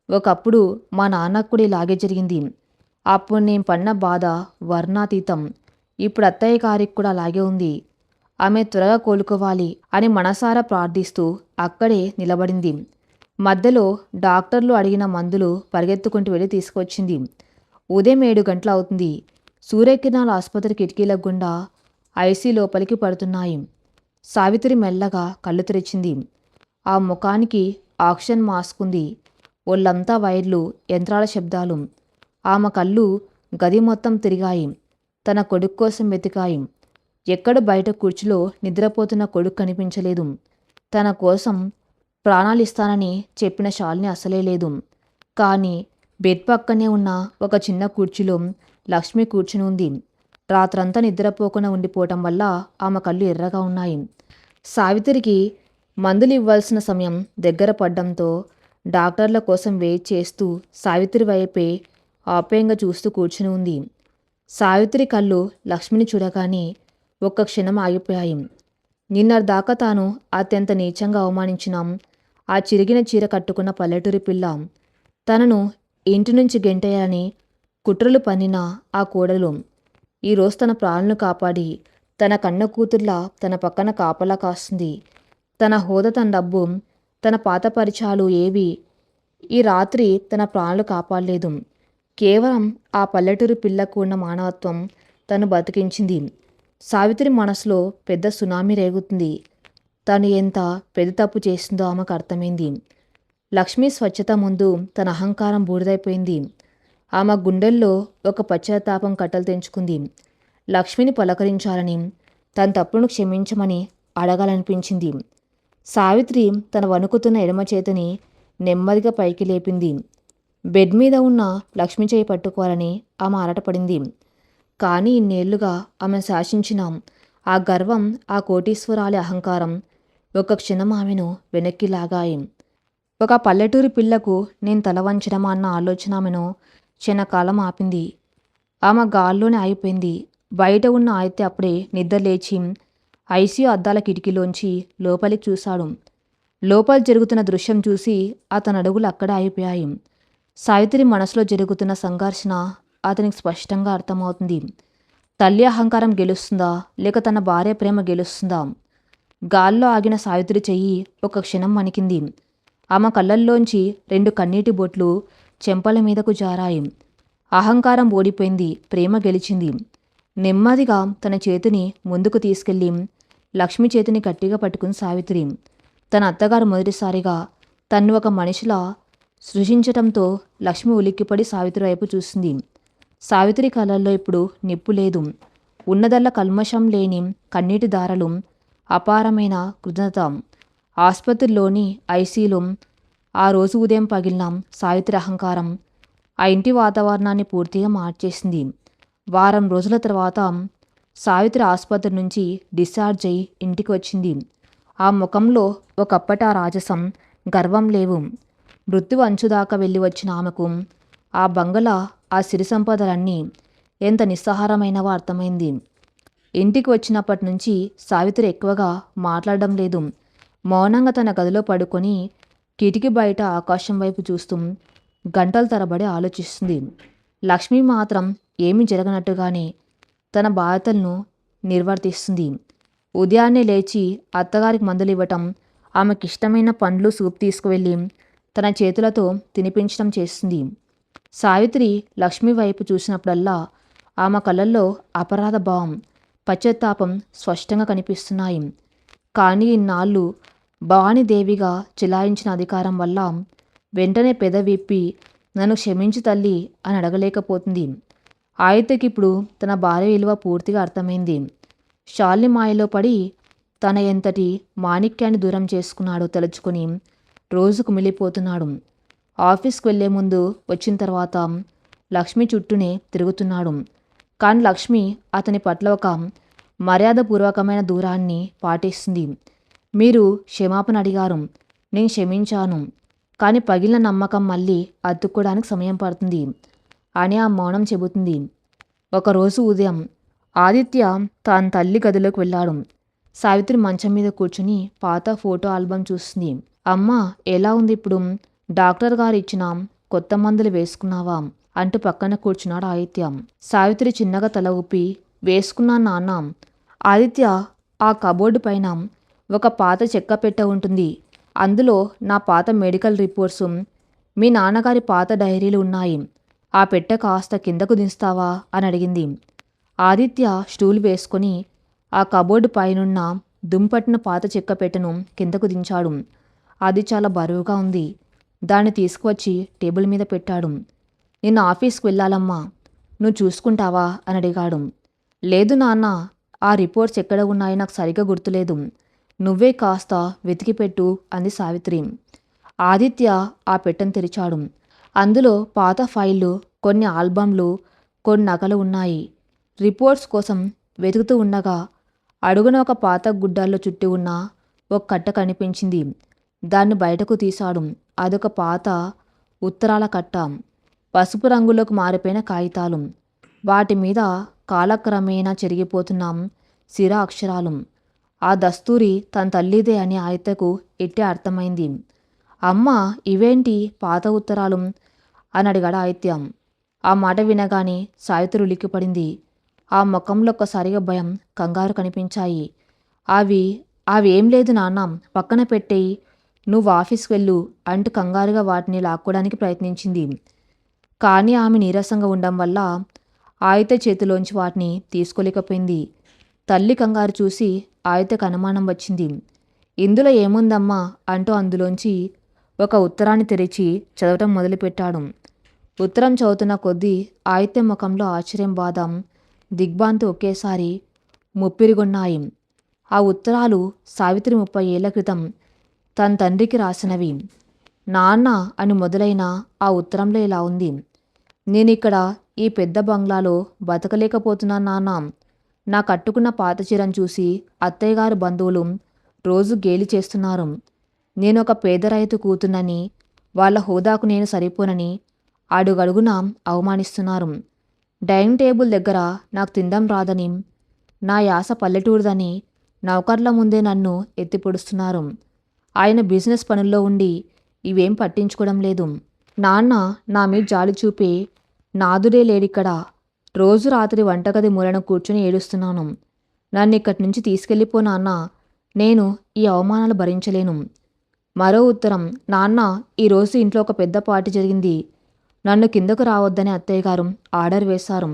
A: ఒకప్పుడు మా నాన్నకు కూడా ఇలాగే జరిగింది. అప్పుడు నేను పడిన బాధ వర్ణాతీతం. ఇప్పుడు అత్తయ్య గారికి కూడా అలాగే ఉంది. ఆమె త్వరగా కోలుకోవాలి అని మనసారా ప్రార్థిస్తూ అక్కడే నిలబడింది. మధ్యలో డాక్టర్లు అడిగిన మందులు పరిగెత్తుకుంటూ వెళ్ళి తీసుకొచ్చింది. ఉదయం 7 గంటలు అవుతుంది. సూర్యకిరణాలు ఆసుపత్రి కిటికీల గుండా ఐసీ లోపలికి పడుతున్నాయి. సావిత్రి మెల్లగా కళ్ళు తెరిచింది. ఆ ముఖానికి ఆక్సిజన్ మాస్క్ ఉంది. ఒళ్ళంతా వైర్లు, యంత్రాల శబ్దాలు. ఆమె కళ్ళు గది మొత్తం తిరిగాయి. తన కొడుకు కోసం వెతికాయి. ఎక్కడ బయట కుర్చీలో నిద్రపోతున్న కొడుకు కనిపించలేదు. తన కోసం ప్రాణాలిస్తానని చెప్పిన శాలిని అసలే లేదు. కానీ బెడ్ పక్కనే ఉన్న ఒక చిన్న కుర్చీలో లక్ష్మి కూర్చుని ఉంది. రాత్రంతా నిద్రపోకుండా ఉండిపోవటం వల్ల ఆమె కళ్ళు ఎర్రగా ఉన్నాయి. సావిత్రికి మందులు ఇవ్వాల్సిన సమయం దగ్గర పడ్డంతో డాక్టర్ల కోసం వెయిట్ చేస్తూ సావిత్రి వైపే ఆప్యాయంగా చూస్తూ కూర్చుని ఉంది. సావిత్రి కళ్ళు లక్ష్మిని చూడగానే ఒక్క క్షణం ఆగిపోయాయి. నిన్నటిదాకా తాను అత్యంత నీచంగా అవమానించిన ఆ చిరిగిన చీర కట్టుకున్న పల్లెటూరి పిల్ల, తనను ఇంటి నుంచి గెంటేయాలని కుట్రలు పన్నిన ఆ కోడలు, ఈరోజు తన ప్రాణాలను కాపాడి తన కన్న కూతుర్లా తన పక్కన కాపలా కాస్తుంది. తన హోదా, తన డబ్బు, తన పాత పరిచయాలు ఏవి ఈ రాత్రి తన ప్రాణాలు కాపాడలేదు. కేవలం ఆ పల్లెటూరి పిల్లకు ఉన్న మానవత్వం తను బతికించింది. సావిత్రి మనసులో పెద్ద సునామీ రేగుతుంది. తను ఎంత పెద్ద తప్పు చేసిందో ఆమెకు అర్థమైంది. లక్ష్మి స్వచ్ఛత ముందు తన అహంకారం బూడిదైపోయింది. ఆమె గుండెల్లో ఒక పశ్చాత్తాపం కట్టలు తెంచుకుంది. లక్ష్మిని పలకరించాలని, తన తప్పును క్షమించమని అడగాలనిపించింది. సావిత్రి తన వణుకుతున్న ఎడమ చేతిని నెమ్మదిగా పైకి లేపింది. బెడ్ మీద ఉన్న లక్ష్మి చేయి పట్టుకోవాలని ఆమె ఆరాటపడింది. కానీ ఇన్నేళ్లుగా ఆమె శాసించిన ఆ గర్వం, ఆ కోటీశ్వరాలి అహంకారం ఒక క్షణం ఆమెను వెనక్కి లాగాయి. ఒక పల్లెటూరి పిల్లకు నేను తల వంచడమా అన్న ఆలోచన ఆమెను క్షణకాలం ఆపింది. ఆమె గాల్లోనే ఆగిపోయింది. బయట ఉన్న ఆదిత్య అప్పుడే నిద్ర లేచి ఐసీయూ అద్దాల కిటికీలోంచి లోపలికి చూశాడు. లోపల జరుగుతున్న దృశ్యం చూసి అతని అడుగులు అక్కడే ఆగిపోయాయి. సావిత్రి మనసులో జరుగుతున్న సంఘర్షణ అతనికి స్పష్టంగా అర్థమవుతుంది. తల్లి అహంకారం గెలుస్తుందా, లేక తన భార్య ప్రేమ గెలుస్తుందా? గాల్లో ఆగిన సావిత్రి చెయ్యి ఒక క్షణం వణికింది. ఆమె కళ్ళల్లోంచి 2 కన్నీటి బొట్లు చెంపల మీదకు జారాయి. అహంకారం ఓడిపోయింది, ప్రేమ గెలిచింది. నెమ్మదిగా తన చేతిని ముందుకు తీసుకెళ్లి లక్ష్మి చేతిని గట్టిగా పట్టుకుని సావిత్రి. తన అత్తగారు మొదటిసారిగా తన్ను ఒక మనిషిలా సృజించటంతో లక్ష్మి ఉలిక్కిపడి సావిత్రి వైపు చూసింది. సావిత్రి కళ్ళల్లో ఇప్పుడు నిప్పు లేదు. ఉన్నదల్లా కల్మషం లేని కన్నీటి దారలు, అపారమైన కృతజ్ఞత. ఆసుపత్రిలోని ఐసీలో ఆ రోజు ఉదయం పగిలిన సావిత్రి అహంకారం ఆ ఇంటి వాతావరణాన్ని పూర్తిగా మార్చేసింది. వారం రోజుల తర్వాత సావిత్రి ఆసుపత్రి నుంచి డిశ్చార్జ్ అయి ఇంటికి వచ్చింది. ఆ ముఖంలో ఒకప్పటి ఆ రాజసం, గర్వం లేవు. మృత్యు అంచుదాకా వెళ్ళి వచ్చిన ఆమెకు ఆ బంగళా, ఆ సిరి సంపదలన్నీ ఎంత నిస్సహారమైనవో అర్థమైంది. ఇంటికి వచ్చినప్పటి నుంచి సావిత్రి ఎక్కువగా మాట్లాడడం లేదు. మౌనంగా తన గదిలో పడుకొని కిటికీ బయట ఆకాశం వైపు చూస్తూ గంటల తరబడి ఆలోచిస్తుంది. లక్ష్మి మాత్రం ఏమీ జరగనట్టుగానే తన బాధ్యతలను నిర్వర్తిస్తుంది. ఉదయాన్నే లేచి అత్తగారికి మందులు ఇవ్వటం, ఆమెకిష్టమైన పండ్లు, సూప్ తీసుకువెళ్ళి తన చేతులతో తినిపించడం చేస్తుంది. సావిత్రి లక్ష్మి వైపు చూసినప్పుడల్లా ఆమె కళ్ళల్లో అపరాధ భావం, పశ్చాత్తాపం స్పష్టంగా కనిపిస్తున్నాయి. కానీ ఇన్నాళ్ళు భవానీదేవిగా చెలాయించిన అధికారం వల్ల వెంటనే పెదవిప్పి నన్ను క్షమించు తల్లి అని అడగలేకపోతుంది. ఆదిత్యకిప్పుడు తన భార్య విలువ పూర్తిగా అర్థమైంది. శాలిని మాయలో పడి తన ఎంతటి మాణిక్యాన్ని దూరం చేసుకున్నాడో తలుచుకొని రోజు కుమిలిపోతున్నాడు. ఆఫీస్కి వెళ్లే ముందు, వచ్చిన తర్వాత లక్ష్మి చుట్టూనే తిరుగుతున్నాడు. కానీ లక్ష్మి అతని పట్ల ఒక మర్యాదపూర్వకమైన దూరాన్ని పాటిస్తుంది. మీరు క్షమాపణ అడిగారు, నేను క్షమించాను. కానీ పగిలిన నమ్మకం మళ్ళీ అతుక్కోవడానికి సమయం పడుతుంది అని ఆ మౌనం చెబుతుంది. ఒకరోజు ఉదయం ఆదిత్య తన తల్లి గదిలోకి వెళ్ళాడు. సావిత్రి మంచం మీద కూర్చుని పాత ఫోటో ఆల్బమ్ చూస్తుంది. అమ్మా ఎలా ఉంది ఇప్పుడు? డాక్టర్ గారు ఇచ్చిన కొత్త మందులు వేసుకున్నావా అంటూ పక్కన కూర్చున్నాడు ఆదిత్య. సావిత్రి చిన్నగా తల ఊపి వేసుకున్నాను నాన్న. ఆదిత్య ఆ కబోర్డు పైన ఒక పాత చెక్క పెట్టె ఉంటుంది. అందులో నా పాత మెడికల్ రిపోర్ట్స్, మీ నాన్నగారి పాత డైరీలు ఉన్నాయి. ఆ పెట్టె కాస్త కిందకు దించుతావా అని అడిగింది. ఆదిత్య స్టూల్ వేసుకొని ఆ కబోర్డు పైనున్న దుంపట్టిన పాత చెక్క పెట్టెను కిందకు దించాడు. అది చాలా బరువుగా ఉంది. దాన్ని తీసుకువచ్చి టేబుల్ మీద పెట్టాడు. నేను ఆఫీస్కి వెళ్ళాలమ్మా, నువ్వు చూసుకుంటావా అని అడిగాడు. లేదు నాన్న, ఆ రిపోర్ట్స్ ఎక్కడ ఉన్నాయో నాకు సరిగ్గా గుర్తులేదు. నువ్వే కాస్త వెతికిపెట్టు అంది సావిత్రి. ఆదిత్య ఆ పెట్టెను తెరిచాడు. అందులో పాత ఫైళ్ళు, కొన్ని ఆల్బమ్లు, కొన్ని నగలు ఉన్నాయి. రిపోర్ట్స్ కోసం వెతుకుతూ ఉండగా అడుగున ఒక పాత గుడ్డాల్లో చుట్టి ఉన్న ఒక కట్ట కనిపించింది. దాన్ని బయటకు తీశాడు. అదొక పాత ఉత్తరాల కట్ట. పసుపు రంగులోకి మారిపోయిన కాగితాలు. వాటి మీద కాలక్రమేణా చెరిగిపోతున్న సిరా అక్షరాలు. ఆ దస్తూరి తన తల్లిదే అని ఆదిత్యకు ఎట్టే అర్థమైంది. అమ్మ, ఇవేంటి పాత ఉత్తరాలు అని అడిగాడు ఆదిత్య. ఆ మాట వినగానే సావిత్రి ఉలిక్కిపడింది. ఆ ముఖంలో ఒక్కసారిగా భయం, కంగారు కనిపించాయి. అవి ఏం లేదు నాన్న, పక్కన పెట్టేయి, నువ్వు ఆఫీస్కి వెళ్ళు అంటూ కంగారుగా వాటిని లాక్కోవడానికి ప్రయత్నించింది. కానీ ఆమె నీరసంగా ఉండడం వల్ల ఆదిత్య చేతిలోంచి వాటిని తీసుకోలేకపోయింది. తల్లి కంగారు చూసి ఆదిత్యకు అనుమానం వచ్చింది. ఇందులో ఏముందమ్మా అంటూ అందులోంచి ఒక ఉత్తరాన్ని తెరిచి చదవటం మొదలుపెట్టాడు. ఉత్తరం చదువుతున్న కొద్దీ ఆదిత్య ముఖంలో ఆశ్చర్యం, బాధ, దిగ్భ్రాంతి ఒకేసారి ముప్పిరిగొన్నాయి. ఆ ఉత్తరాలు సావిత్రి 30 ఏళ్ల క్రితం తన తండ్రికి రాసినవి. నాన్న అని మొదలైన ఆ ఉత్తరంలో ఇలా ఉంది: నేనిక్కడ ఈ పెద్ద బంగ్లాలో బతకలేకపోతున్నాను నాన్న. నా కట్టుకున్న పాత చీరను చూసి అత్తయ్యగారు బంధువులు రోజు గేలి చేస్తున్నారు. నేను ఒక పేద రైతు కూతున్నని, వాళ్ళ హోదాకు నేను సరిపోనని అడుగడుగునా అవమానిస్తున్నారు. డైనింగ్ టేబుల్ దగ్గర నాకు తినడం రాదని, నా యాస పల్లెటూరుదని నౌకర్ల ముందే నన్ను ఎత్తిపొడుస్తున్నారు. ఆయన బిజినెస్ పనుల్లో ఉండి ఇవేం పట్టించుకోవడం లేదు. నాన్న నా మీద జాలి చూపే నాదుడే లేడిక్కడ. రోజు రాత్రి వంటగది మూలన కూర్చుని ఏడుస్తున్నాను. నన్ను ఇక్కడి నుంచి తీసుకెళ్ళిపో నాన్న, నేను ఈ అవమానాలు భరించలేను. మరో ఉత్తరం: నాన్న, ఈరోజు ఇంట్లో ఒక పెద్ద పార్టీ జరిగింది. నన్ను కిందకు రావద్దని అత్తయ్య గారు ఆర్డర్ వేశారు.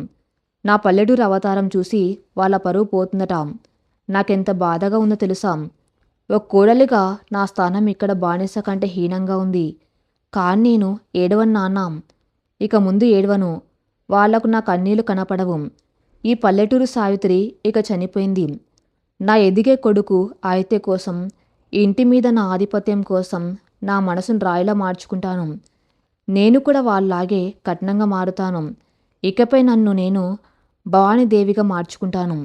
A: నా పల్లెటూరు అవతారం చూసి వాళ్ళ పరువు పోతుందట. నాకెంత బాధగా ఉందో తెలుసా? ఒక కోడలిగా నా స్థానం ఇక్కడ బానిస కంటే హీనంగా ఉంది. కానీ నేను ఏడవను నాన్న, ఇక ముందు ఏడవను. వాళ్లకు నా కన్నీళ్లు కనపడవు. ఈ పల్లెటూరు సావిత్రి ఇక చనిపోయింది. నా ఎదిగే కొడుకు ఆదిత్య కోసం, ఇంటి మీద నా ఆధిపత్యం కోసం నా మనసును రాయిలా మార్చుకుంటాను. నేను కూడా వాళ్ళలాగే కఠినంగా మారుతాను. ఇకపై నన్ను నేను భవానీదేవిగా మార్చుకుంటాను.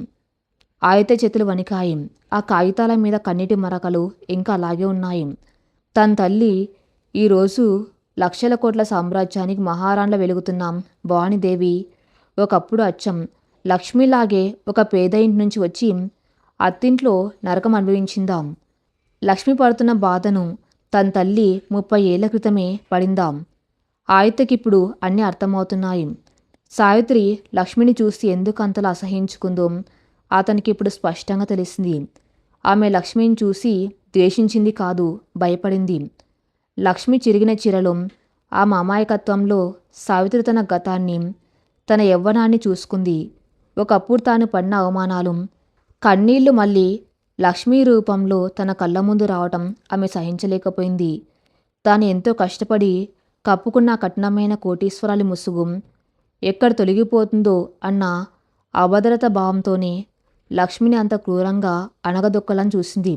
A: ఆదిత్య చేతులు వణికాయి. ఆ కాగితాల మీద కన్నీటి మరకలు ఇంకా అలాగే ఉన్నాయి. తన తల్లి ఈరోజు లక్షల కోట్ల సామ్రాజ్యానికి మహారాణిలా వెలుగుతున్న భవానీదేవి ఒకప్పుడు అచ్చం లక్ష్మిలాగే ఒక పేద ఇంటి నుంచి వచ్చి అత్తింట్లో నరకం అనుభవించిందాం. లక్ష్మి పడుతున్న బాధను తన తల్లి 30 ఏళ్ల క్రితమే పడిందాం. ఆదిత్యకిప్పుడు అన్నీ అర్థమవుతున్నాయి. సావిత్రి లక్ష్మిని చూసి ఎందుకు అంతలా అసహించుకుందో అతనికి ఇప్పుడు స్పష్టంగా తెలిసింది. ఆమె లక్ష్మిని చూసి ద్వేషించింది కాదు, భయపడింది. లక్ష్మి చిరిగిన చీరలో, ఆమె అమాయకత్వంలో సావిత్రి తన గతాన్ని, తన యవ్వనాన్ని చూసుకుంది. ఒకప్పుడు తాను పడిన అవమానాలు, కన్నీళ్లు మళ్ళీ లక్ష్మీ రూపంలో తన కళ్ళ ముందు రావటం ఆమె సహించలేకపోయింది. తాను ఎంతో కష్టపడి కప్పుకున్న కఠినమైన కోటీశ్వరాలి ముసుగు ఎక్కడ తొలగిపోతుందో అన్న అభద్రత భావంతోనే లక్ష్మిని అంత క్రూరంగా అణగదొక్కాలని చూసింది.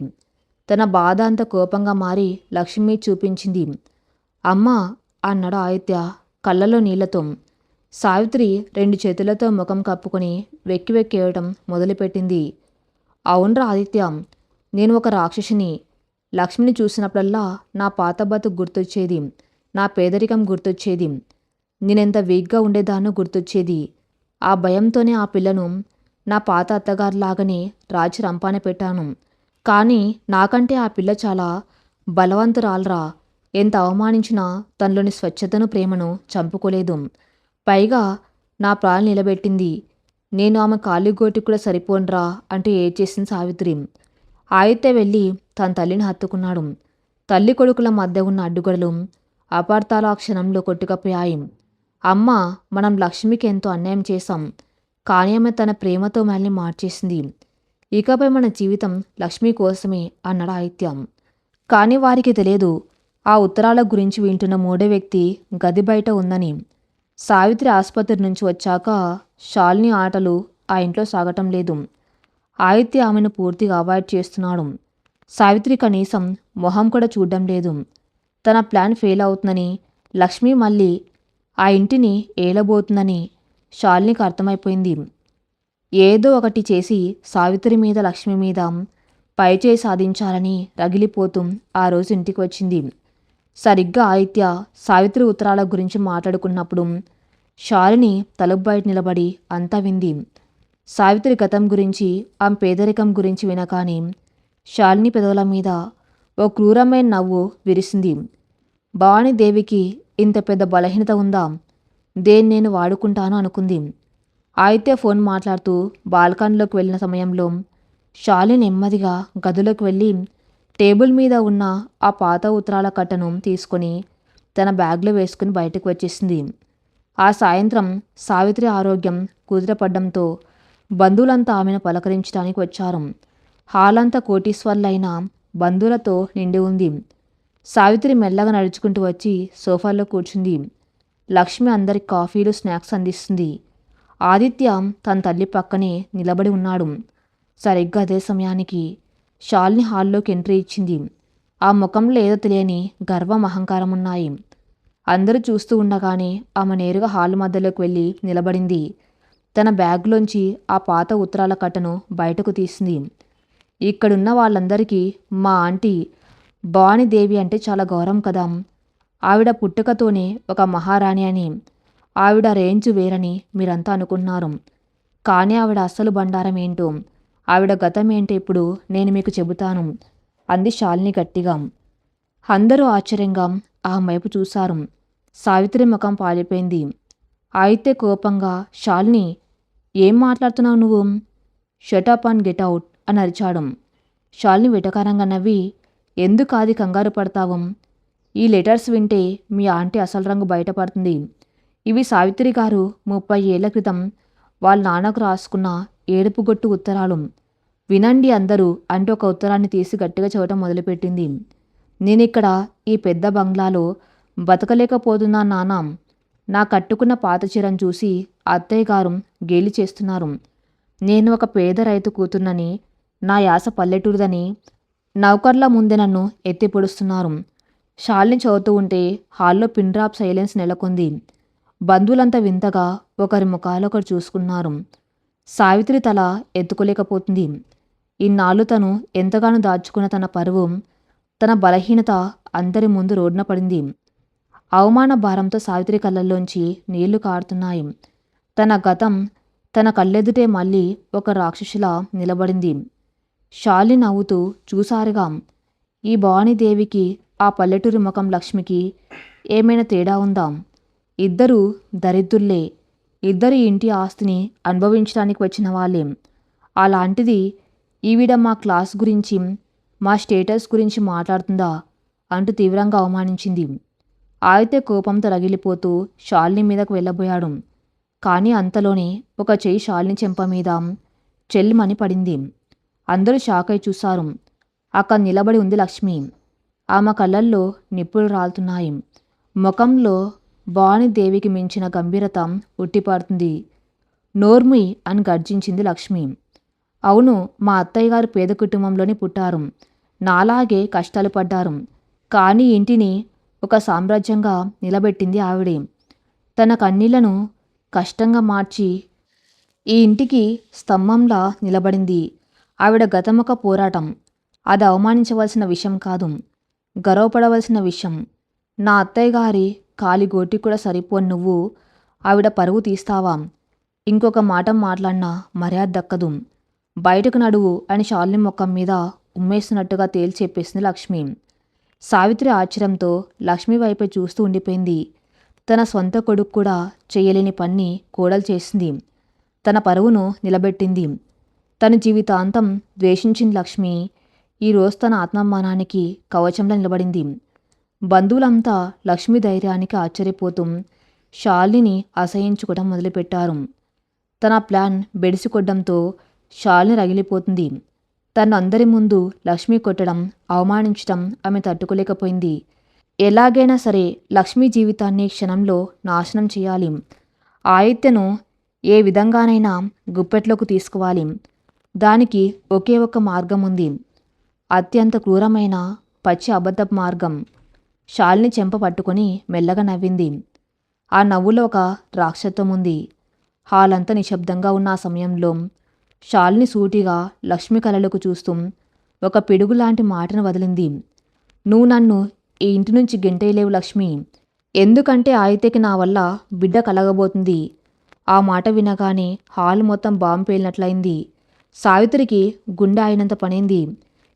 A: తన బాధ అంత కోపంగా మారి లక్ష్మి చూపించింది. అమ్మా అన్నాడు ఆదిత్య కళ్ళలో నీళ్లతో. సావిత్రి 2 చేతులతో ముఖం కప్పుకొని వెక్కి వెక్కి ఏడవటం మొదలుపెట్టింది. అవునరా ఆదిత్య, నేను ఒక రాక్షసిని. లక్ష్మిని చూసినప్పుడల్లా నా పాత బతుకు గుర్తొచ్చేది, నా పేదరికం గుర్తొచ్చేది, నేనెంత వీక్గా ఉండేదాన్నో గుర్తొచ్చేది. ఆ భయంతోనే ఆ పిల్లను నా పాత అత్తగారిలాగానే రాచి రంపాన పెట్టాను. కానీ నాకంటే ఆ పిల్ల చాలా బలవంతురాల్రా. ఎంత అవమానించినా తనలోని స్వచ్ఛతను, ప్రేమను చంపుకోలేదు. పైగా నా ప్రాణాలు నిలబెట్టింది. నేను ఆమె కాలిగోటికి కూడా సరిపోనురా అంటూ ఏడ్చేసింది సావిత్రి. ఆదిత్య వెళ్ళి తన తల్లిని హత్తుకున్నాడు. తల్లి కొడుకుల మధ్య ఉన్న అడ్డుగడలు, అపార్థాలు ఆ క్షణంలో కొట్టుకపోయాయి. అమ్మ, మనం లక్ష్మికి ఎంతో అన్యాయం చేశాం. కానీ ఆమె తన ప్రేమతో మనల్ని మార్చేసింది. ఇకపై మన జీవితం లక్ష్మి కోసమే అన్నాడు ఆదిత్య. కానీ వారికి తెలియదు, ఆ ఉత్తరాల గురించి వింటున్న మూడో వ్యక్తి గది బయట ఉందని. సావిత్రి ఆసుపత్రి నుంచి వచ్చాక శాలిని ఆటలు ఆ ఇంట్లో సాగటం లేదు. ఆదిత్య ఆమెను పూర్తిగా అవాయిడ్ చేస్తున్నాడు. సావిత్రి కనీసం మొహం కూడా చూడడం లేదు. తన ప్లాన్ ఫెయిల్ అవుతుందని, లక్ష్మి మళ్ళీ ఆ ఇంటిని ఏలబోతుందని శాలినికి అర్థమైపోయింది. ఏదో ఒకటి చేసి సావిత్రి మీద, లక్ష్మి మీద పైచేయి సాధించాలని రగిలిపోతూ ఆ రోజు ఇంటికి వచ్చింది. సరిగ్గా ఆదిత్య సావిత్రి ఉత్తరాల గురించి మాట్లాడుకున్నప్పుడు శాలిని తలుపు బయట నిలబడి అంతా వింది. సావిత్రి గతం గురించి, ఆమె పేదరికం గురించి వినగానే శాలిని పెదవుల మీద ఓ క్రూరమైన నవ్వు విరిసింది. భవానీదేవికి ఇంత పెద్ద బలహీనత ఉందా? దేన్ని నేను వాడుకుంటాను అనుకుంది. ఆదిత్య ఫోన్ మాట్లాడుతూ బాల్కనీలోకి వెళ్ళిన సమయంలో శాలిని నెమ్మదిగా గదిలోకి వెళ్ళి టేబుల్ మీద ఉన్న ఆ పాత ఉత్తరాల కట్టను తీసుకొని తన బ్యాగ్లో వేసుకుని బయటకు వచ్చేసింది. ఆ సాయంత్రం సావిత్రి ఆరోగ్యం కుదుటపడ్డంతో బంధువులంతా ఆమెను పలకరించడానికి వచ్చారు. హాల్ అంతా కోటీశ్వర్లైన బంధువులతో నిండి ఉంది. సావిత్రి మెల్లగా నడుచుకుంటూ వచ్చి సోఫాలో కూర్చుంది. లక్ష్మి అందరికి కాఫీలు, స్నాక్స్ అందిస్తుంది. ఆదిత్య తన తల్లి పక్కనే నిలబడి ఉన్నాడు. సరిగ్గా అదే సమయానికి శాలిని హాల్లోకి ఎంట్రీ ఇచ్చింది. ఆ ముఖంలో ఏదో తెలియని గర్వం, అహంకారం ఉన్నాయి. అందరూ చూస్తూ ఉండగానే ఆమె నేరుగా హాల్ మధ్యలోకి వెళ్ళి నిలబడింది. తన బ్యాగ్లోంచి ఆ పాత ఉత్తరాల కట్టను బయటకు తీసింది. ఇక్కడున్న వాళ్ళందరికీ మా ఆంటీ భవానీదేవి అంటే చాలా గౌరవం కదా. ఆవిడ పుట్టుకతోనే ఒక మహారాణి అని, ఆవిడ రేంజ్ వేరని మీరంతా అనుకుంటున్నారు. కానీ ఆవిడ అస్సలు బండారం ఏంటో, ఆవిడ గతం ఏంటో ఇప్పుడు నేను మీకు చెబుతాను అంది శాలిని గట్టిగా. అందరూ ఆశ్చర్యంగా ఆమె వైపు చూశారు. సావిత్రి ముఖం పాలిపోయింది. అయితే కోపంగా, శాలిని, ఏం మాట్లాడుతున్నావు నువ్వు? షటప్ అండ్ గెట్ అవుట్ అని అరిచాడు. శాలిని వెటకారంగా నవ్వి, ఎందుకు ఆది కంగారు పడతావు? ఈ లెటర్స్ వింటే మీ ఆంటీ అసలు రంగు బయటపడుతుంది. ఇవి సావిత్రి గారు 30 ఏళ్ల క్రితం వాళ్ళ నాన్నకు రాసుకున్న ఏడుపుగొట్టు ఉత్తరాలు. వినండి అందరూ అంటూ ఒక ఉత్తరాన్ని తీసి గట్టిగా చదవటం మొదలుపెట్టింది. నేనిక్కడ ఈ పెద్ద బంగ్లాలో బతకలేకపోతున్నా నాన్న. నా కట్టుకున్న పాత చీరను చూసి అత్తయ్య గారు గేలి చేస్తున్నారు. నేను ఒక పేద రైతు కూతుర్నని, నా యాస పల్లెటూరుదని నౌకర్ల ముందే నన్ను ఎత్తి పొడుస్తున్నారు. శాలిని చదువుతూ ఉంటే హాల్లో పిన్ డ్రాప్ సైలెన్స్ నెలకొంది. బంధువులంతా వింతగా ఒకరి ముఖాలు ఒకరు చూసుకున్నారు. సావిత్రి తల ఎత్తుకోలేకపోతుంది. ఇన్నాళ్ళు తను ఎంతగానో దాచుకున్న తన పరువు, తన బలహీనత అందరి ముందు రోడ్న పడింది. అవమాన భారంతో సావిత్రి కళ్ళల్లోంచి నీళ్లు కారుతున్నాయి. తన గతం తన కళ్ళెదుటే మళ్ళీ ఒక రాక్షసిలా నిలబడింది. శాలిని నవ్వుతూ, చూసారుగా, ఈ భవానీదేవికి ఆ పల్లెటూరి ముఖం లక్ష్మికి ఏమైనా తేడా ఉందా? ఇద్దరూ దరిద్రులే. ఇద్దరు ఇంటి ఆస్తిని అనుభవించడానికి వచ్చిన వాళ్ళే. అలాంటిది ఈవిడ మా క్లాస్ గురించి, మా స్టేటస్ గురించి మాట్లాడుతుందా అంటూ తీవ్రంగా అవమానించింది. ఆదిత్య కోపంతో రగిలిపోతూ శాలిని మీదకు వెళ్ళబోయాడు. కానీ అంతలోనే ఒక చెయ్యి శాలిని చెంప మీద చెల్లిమని పడింది. అందరూ షాక్ అయి చూశారు. అక్కడ నిలబడి ఉంది లక్ష్మి. ఆమె కళ్ళల్లో నిప్పులు రాలుతున్నాయి. ముఖంలో భవానీదేవికి మించిన గంభీరత ఉట్టిపడుతుంది. నోర్మి అని గర్జించింది లక్ష్మి. అవును, మా అత్తయ్య గారు పేద కుటుంబంలోనే పుట్టారు. నాలాగే కష్టాలు పడ్డారు. కానీ ఇంటిని ఒక సామ్రాజ్యంగా నిలబెట్టింది ఆవిడే. తన కన్నీళ్లను కష్టంగా మార్చి ఈ ఇంటికి స్తంభంలా నిలబడింది. ఆవిడ గతం ఒక పోరాటం. అది అవమానించవలసిన విషయం కాదు, గర్వపడవలసిన విషయం. నా అత్తయ్య గారి కాలి గోటి కూడా సరిపోని నువ్వు ఆవిడ పరువు తీస్తావా? ఇంకొక మాట మాట్లాడినా మర్యాద దక్కదు. బయటకు నడువు అని శాలిని ముఖం మీద ఉమ్మేస్తున్నట్టుగా తేల్చి చెప్పేసింది లక్ష్మి. సావిత్రి ఆశ్చర్యంతో లక్ష్మి వైపే చూస్తూ ఉండిపోయింది. తన సొంత కొడుకు కూడా చేయలేని పని కోడలు చేసింది. తన పరువును నిలబెట్టింది. తన జీవితాంతం ద్వేషించిన లక్ష్మి ఈరోజు తన ఆత్మాభిమానానికి కవచంలా నిలబడింది. బంధువులంతా లక్ష్మి ధైర్యానికి ఆశ్చర్యపోతూ శాలిని అసహించుకోవడం మొదలుపెట్టారు. తన ప్లాన్ బెడిసికొట్టడంతో శాలిని రగిలిపోతుంది. తను అందరి ముందు లక్ష్మి కొట్టడం, అవమానించడం ఆమె తట్టుకోలేకపోయింది. ఎలాగైనా సరే లక్ష్మి జీవితాన్ని క్షణంలో నాశనం చేయాలి. ఆయిత్యను ఏ విధంగానైనా గుప్పెట్లోకి తీసుకోవాలి. దానికి ఒకే ఒక మార్గం ఉంది. అత్యంత క్రూరమైన పచ్చి అబద్ధపు మార్గం. శాలిని చెంప పట్టుకొని మెల్లగా నవ్వింది. ఆ నవ్వులో ఒక రాక్షసత్వం ఉంది. హాల్ అంతా నిశ్శబ్దంగా ఉన్న ఆ సమయంలో శాలిని సూటిగా లక్ష్మి కళ్ళలోకి చూస్తూ ఒక పిడుగులాంటి మాటను వదిలింది. నువ్వు నన్ను ఈ ఇంటి నుంచి గెంటేయలేవు లక్ష్మి. ఎందుకంటే ఆయితేకి నా వల్ల బిడ్డ కలగబోతుంది. ఆ మాట వినగానే హాల్ మొత్తం బాంబు పేలినట్లయింది. సావిత్రికి గుండె అయినంత పనైంది.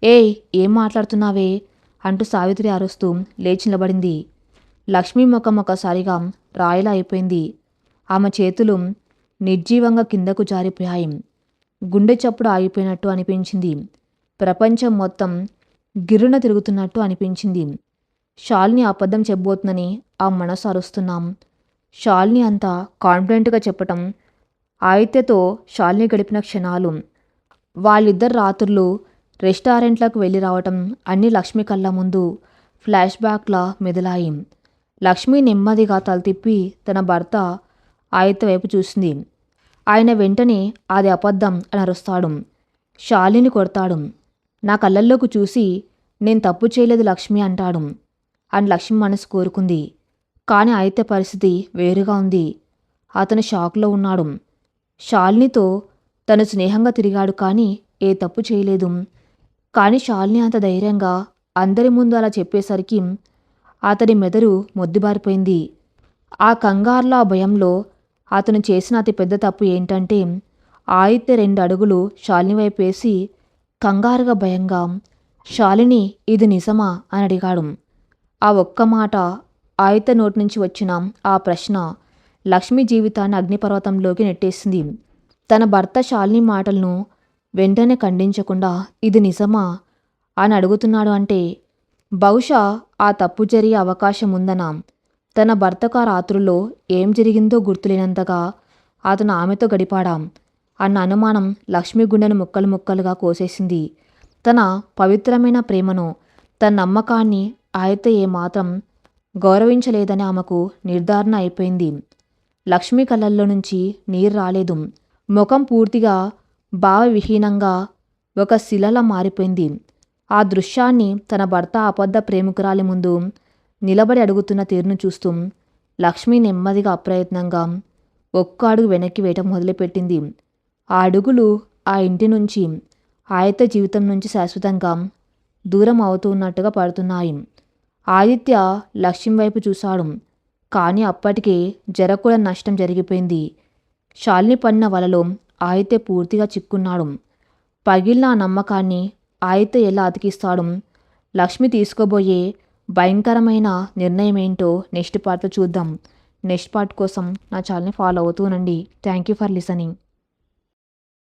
A: ఏయ్, ఏం మాట్లాడుతున్నావే అంటూ సావిత్రి అరుస్తూ లేచి నిలబడింది. లక్ష్మి ముఖం ఒకసారిగా రాయిలా అయిపోయింది. ఆమె చేతులు నిర్జీవంగా కిందకు జారిపోయాయి. గుండె చప్పుడు ఆగిపోయినట్టు అనిపించింది. ప్రపంచం మొత్తం గిర్రున తిరుగుతున్నట్టు అనిపించింది. శాలిని అబద్ధం చెప్పబోతుందని ఆ మనసు అరుస్తున్నాం. శాలిని అంత కాన్ఫిడెంట్గా చెప్పటం, ఆయిత్యతో శాలిని గడిపిన క్షణాలు, వాళ్ళిద్దరు రాత్రులు రెస్టారెంట్లకు వెళ్ళి రావటం అన్నీ లక్ష్మి కళ్ళ ముందు ఫ్లాష్ బ్యాక్లా మెదిలాయి. లక్ష్మి నెమ్మదిగా తల తిప్పి తన భర్త ఆయిత్య వైపు చూసింది. ఆయన వెంటనే అది అబద్ధం అని అరుస్తాడు. శాలిని కొడతాడు. నా కళ్ళల్లోకి చూసి నేను తప్పు చేయలేదు లక్ష్మి అంటాడు అని లక్ష్మి మనసు కోరుకుంది. కానీ ఆయిత్య పరిస్థితి వేరుగా ఉంది. అతను షాక్లో ఉన్నాడు. శాలినితో తను స్నేహంగా తిరిగాడు కానీ ఏ తప్పు చేయలేదు. కానీ శాలిని అంత ధైర్యంగా అందరి ముందు అలా చెప్పేసరికి అతడి మెదడు మొద్దుబారిపోయింది. ఆ కంగారులో, ఆ భయంలో అతను చేసిన అతి పెద్ద తప్పు ఏంటంటే ఆయిత్య 2 అడుగులు శాలిని వైపు వేసి కంగారుగా భయంగా, శాలిని ఇది నిజమా అని అడిగాడు. ఆ ఒక్క మాట, ఆయిత్య నోటి నుంచి వచ్చిన ఆ ప్రశ్న లక్ష్మి జీవితాన్ని అగ్నిపర్వతంలోకి నెట్టేసింది. తన భర్త శాలిని మాటలను వెంటనే ఖండించకుండా ఇది నిజమా అని అడుగుతున్నాడు అంటే బహుశా ఆ తప్పు జరిగే అవకాశం ఉందనా? తన భర్తకు ఆ రాత్రుల్లో ఏం జరిగిందో గుర్తులేనంతగా అతను ఆమెతో గడిపాడా అన్న అనుమానం లక్ష్మి గుండెను ముక్కలు ముక్కలుగా కోసేసింది. తన పవిత్రమైన ప్రేమను, తన నమ్మకాన్ని ఆయిత్య ఏమాత్రం గౌరవించలేదని ఆమెకు నిర్ధారణ అయిపోయింది. లక్ష్మి కళ్ళల్లో నుంచి నీరు రాలేదు. ముఖం పూర్తిగా భావవిహీనంగా ఒక శిలలా మారిపోయింది. ఆ దృశ్యాన్ని తన భర్త అబద్ధ ప్రేమికురాలి ముందు నిలబడి అడుగుతున్న తీరును చూస్తూ లక్ష్మి నెమ్మదిగా అప్రయత్నంగా ఒక్క అడుగు వెనక్కి వేయటం మొదలుపెట్టింది. ఆ అడుగులు ఆ ఇంటి నుంచి, ఆయిత్య జీవితం నుంచి శాశ్వతంగా దూరం అవుతున్నట్టుగా పడుతున్నాయి. ఆదిత్య లక్ష్మి వైపు చూశాడు. కానీ అప్పటికే జరగకూడని నష్టం జరిగిపోయింది. శాలిని పడిన వలలో ఆయిత్య పూర్తిగా చిక్కున్నాడు. పగిలిన ఆ నమ్మకాన్ని ఆయిత్య ఎలా అతికిస్తాడు? లక్ష్మి తీసుకోబోయే భయంకరమైన నిర్ణయం ఏంటో నెక్స్ట్ పార్ట్లో చూద్దాం. నెక్స్ట్ పార్ట్ కోసం నా ఛానల్ని ఫాలో అవుతూనండి. Thank you for listening.